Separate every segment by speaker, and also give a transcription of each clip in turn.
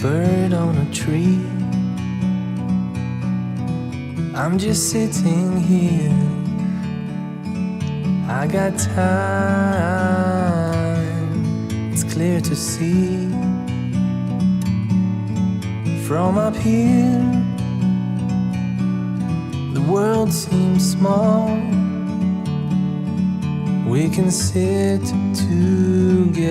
Speaker 1: bird on a tree. I'm just sitting here, I got time, it's clear to see. From up here, the world seems small. We can sit together,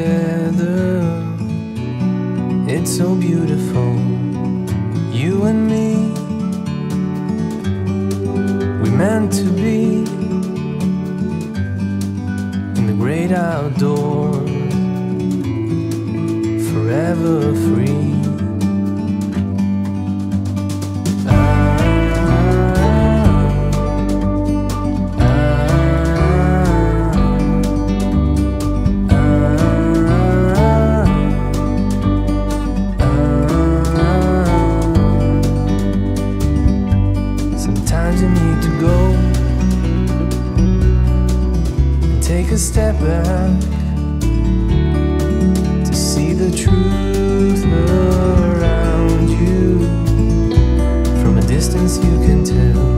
Speaker 1: it's so beautiful, you and me. We're meant to be in the great outdoors, forever free. Sometimes you need to go and take a step back to see the truth around you. From a distance you can tell